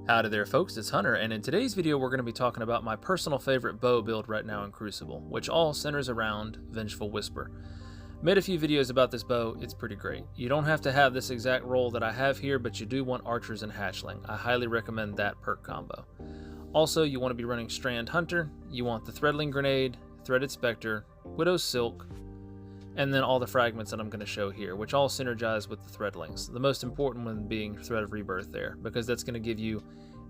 Howdy there folks, it's Hunter, and in today's video we're going to be talking about my personal favorite bow build right now in Crucible, which all centers around Vengeful Whisper. Made a few videos about this bow, it's pretty great. You don't have to have this exact roll that I have here, but you do want archers and hatchling. I highly recommend that perk combo. Also, you want to be running Strand Hunter, you want the Threadling Grenade, Threaded Spectre, Widow's Silk, and then all the fragments that I'm going to show here, which all synergize with the Threadlings. The most important one being Thread of Rebirth there, because that's going to give you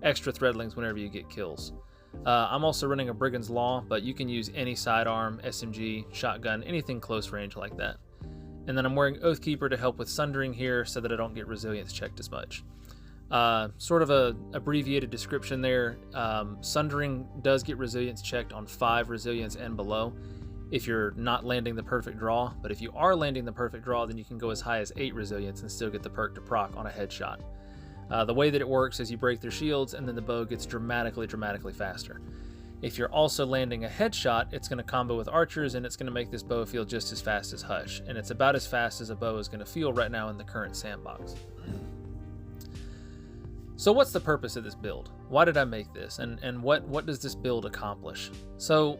extra Threadlings whenever you get kills. I'm also running a Brigand's Law, but you can use any sidearm, SMG, shotgun, anything close range like that. And then I'm wearing Oathkeeper to help with Sundering here so that I don't get resilience checked as much. Sort of a abbreviated description there. Sundering does get resilience checked on 5 resilience and below if you're not landing the perfect draw, but if you are landing the perfect draw, then you can go as high as 8 resilience and still get the perk to proc on a headshot. The way that it works is you break their shields and then the bow gets dramatically faster. If you're also landing a headshot, it's going to combo with archers and it's going to make this bow feel just as fast as Hush, and it's about as fast as a bow is going to feel right now in the current sandbox. So what's the purpose of this build? Why did I make this, and what does this build accomplish? So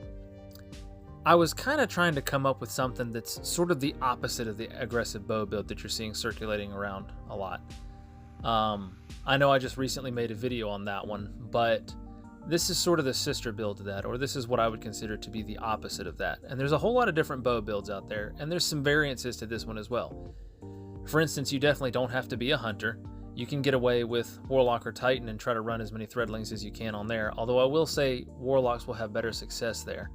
I was kind of trying to come up with something that's sort of the opposite of the aggressive bow build that you're seeing circulating around a lot. I know I just recently made a video on that one, but this is sort of the sister build to that, or this is what I would consider to be the opposite of that. And there's a whole lot of different bow builds out there, and there's some variances to this one as well. For instance, you definitely don't have to be a hunter. You can get away with Warlock or Titan and try to run as many Threadlings as you can on there, although I will say Warlocks will have better success there.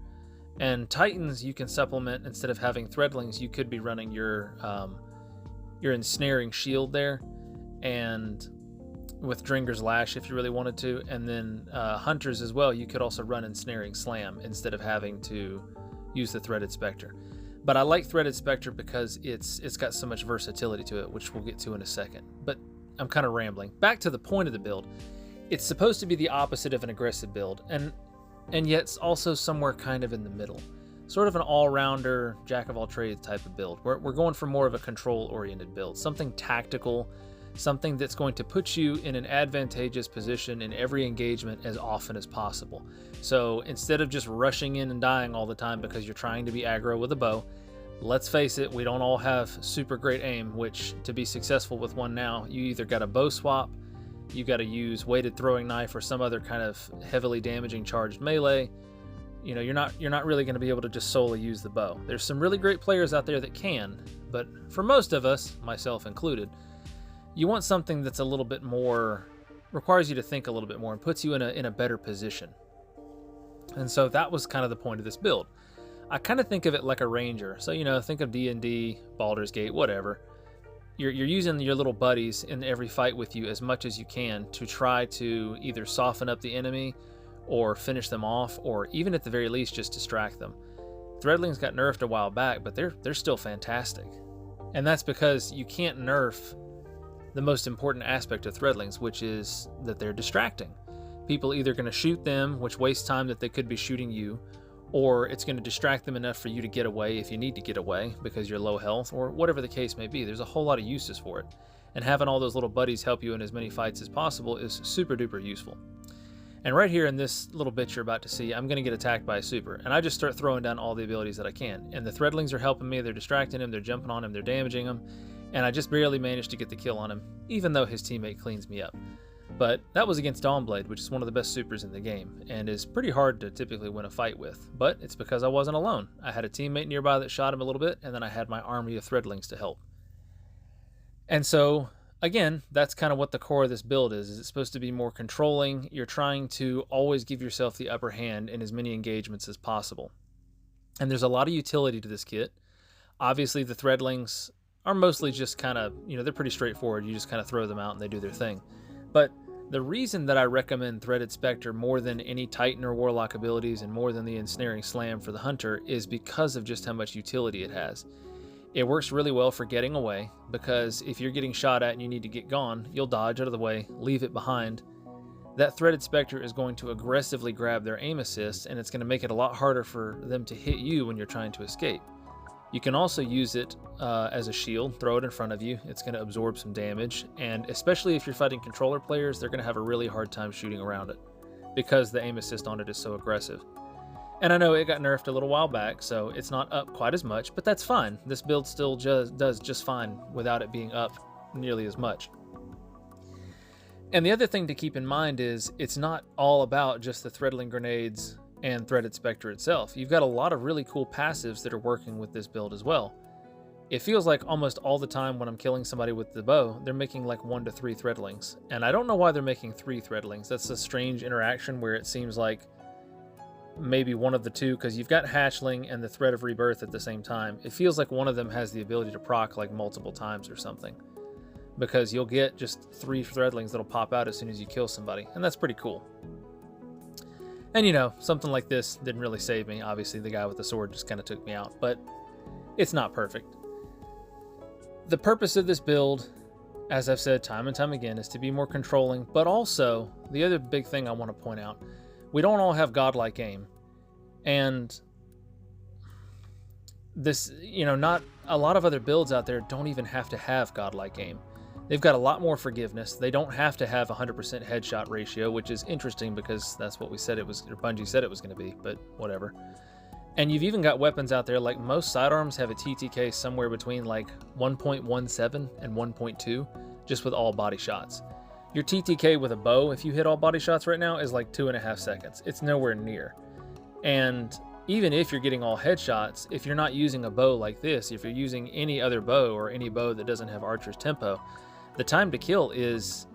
And Titans you can supplement. Instead of having Threadlings, you could be running your Ensnaring Shield there, and with Dringer's Lash if you really wanted to, and then Hunters as well, you could also run Ensnaring Slam instead of having to use the Threaded Spectre. But I like Threaded Spectre because it's got so much versatility to it, which we'll get to in a second. But I'm kind of rambling. Back to the point of the build. It's supposed to be the opposite of an aggressive build, and yet it's also somewhere kind of in the middle. Sort of an all-rounder, jack-of-all-trades type of build. We're going for more of a control-oriented build, something tactical, something that's going to put you in an advantageous position in every engagement as often as possible. So instead of just rushing in and dying all the time because you're trying to be aggro with a bow, let's face it, we don't all have super great aim, which to be successful with one now, you either got a bow swap, you got to use weighted throwing knife or some other kind of heavily damaging charged melee. You know, you're not really going to be able to just solely use the bow. There's some really great players out there that can, but for most of us, myself included, you want something that's a little bit more, requires you to think a little bit more and puts you in a better position. And so that was kind of the point of this build. I kind of think of it like a ranger. So, you know, think of D&D, Baldur's Gate, whatever. You're using your little buddies in every fight with you as much as you can to try to either soften up the enemy or finish them off, or even at the very least just distract them. Threadlings got nerfed a while back, but they're still fantastic. And that's because you can't nerf the most important aspect of Threadlings, which is that they're distracting. People either going to shoot them, which wastes time that they could be shooting you, or it's going to distract them enough for you to get away if you need to get away because you're low health, or whatever the case may be. There's a whole lot of uses for it. And having all those little buddies help you in as many fights as possible is super duper useful. And right here in this little bit you're about to see, I'm going to get attacked by a super, and I just start throwing down all the abilities that I can. And the Threadlings are helping me, they're distracting him, they're jumping on him, they're damaging him, and I just barely managed to get the kill on him, even though his teammate cleans me up. But that was against Dawnblade, which is one of the best supers in the game, and is pretty hard to typically win a fight with. But it's because I wasn't alone. I had a teammate nearby that shot him a little bit, and then I had my army of Threadlings to help. And so, again, that's kind of what the core of this build is it's supposed to be more controlling. You're trying to always give yourself the upper hand in as many engagements as possible. And there's a lot of utility to this kit. Obviously, the Threadlings are mostly just kind of, you know, they're pretty straightforward. You just kind of throw them out and they do their thing. But the reason that I recommend Threaded Spectre more than any Titan or Warlock abilities and more than the Ensnaring Slam for the Hunter is because of just how much utility it has. It works really well for getting away, because if you're getting shot at and you need to get gone, you'll dodge out of the way, leave it behind. That Threaded Spectre is going to aggressively grab their aim assist, and it's going to make it a lot harder for them to hit you when you're trying to escape. You can also use it as a shield, throw it in front of you. It's going to absorb some damage, and especially if you're fighting controller players, they're going to have a really hard time shooting around it because the aim assist on it is so aggressive. And I know it got nerfed a little while back, so it's not up quite as much, but that's fine. This build still does just fine without it being up nearly as much. And the other thing to keep in mind is it's not all about just the threadling grenades and Threaded Spectre itself. You've got a lot of really cool passives that are working with this build as well. It feels like almost all the time when I'm killing somebody with the bow, they're making like 1 to 3 threadlings. And I don't know why they're making 3 threadlings. That's a strange interaction where it seems like maybe one of the two, because you've got Hatchling and the Thread of Rebirth at the same time. It feels like one of them has the ability to proc like multiple times or something, because you'll get just 3 threadlings that'll pop out as soon as you kill somebody, and that's pretty cool. And you know, something like this didn't really save me. Obviously, the guy with the sword just kind of took me out, but it's not perfect. The purpose of this build, as I've said time and time again, is to be more controlling, but also, the other big thing I want to point out, we don't all have godlike aim. And this, you know, not a lot of other builds out there don't even have to have godlike aim. They've got a lot more forgiveness. They don't have to have 100% headshot ratio, which is interesting because that's what we said it was, or Bungie said it was going to be, but whatever. And you've even got weapons out there, like most sidearms have a TTK somewhere between like 1.17 and 1.2, just with all body shots. Your TTK with a bow, if you hit all body shots right now, is like 2.5 seconds. It's nowhere near. And even if you're getting all headshots, if you're not using a bow like this, if you're using any other bow or any bow that doesn't have archer's tempo, the time to kill is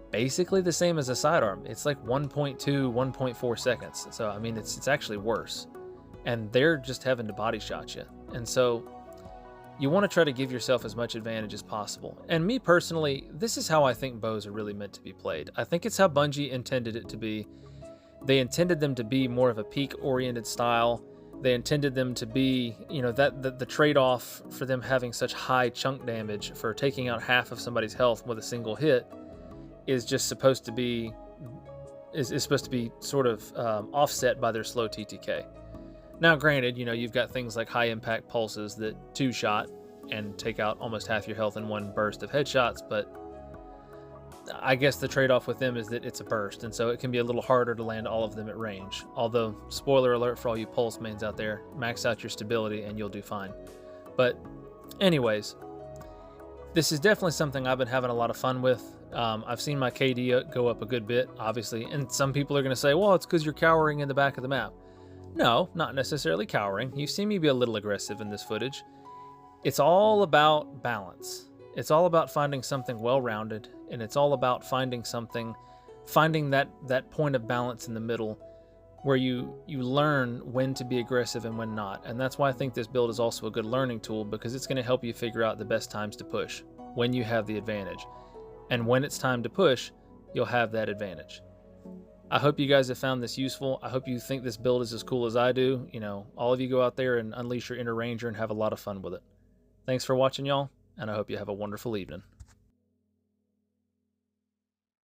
basically the same as a sidearm. It's like 1.2, 1.4 seconds. So, I mean, it's actually worse. And they're just having to body shot you. And so you want to try to give yourself as much advantage as possible. And me personally, this is how I think bows are really meant to be played. I think it's how Bungie intended it to be. They intended them to be more of a peak-oriented style. They intended them to be, you know, that the trade-off for them having such high chunk damage for taking out half of somebody's health with a single hit is just supposed to be sort of offset by their slow TTK. Now, granted, you know, you've got things like high impact pulses that 2-shot and take out almost half your health in one burst of headshots, but I guess the trade-off with them is that it's a burst, and so it can be a little harder to land all of them at range. Although, spoiler alert for all you pulse mains out there, max out your stability and you'll do fine. But anyways, this is definitely something I've been having a lot of fun with. I've seen my KD go up a good bit, obviously, and some people are going to say, well, it's because you're cowering in the back of the map. No, not necessarily cowering. You've seen me be a little aggressive in this footage. It's all about balance. It's all about finding something well-rounded, and it's all about finding that point of balance in the middle where you learn when to be aggressive and when not. And that's why I think this build is also a good learning tool, because it's going to help you figure out the best times to push, when you have the advantage. And when it's time to push, you'll have that advantage. I hope you guys have found this useful. I hope you think this build is as cool as I do. You know, all of you go out there and unleash your inner ranger and have a lot of fun with it. Thanks for watching, y'all, and I hope you have a wonderful evening.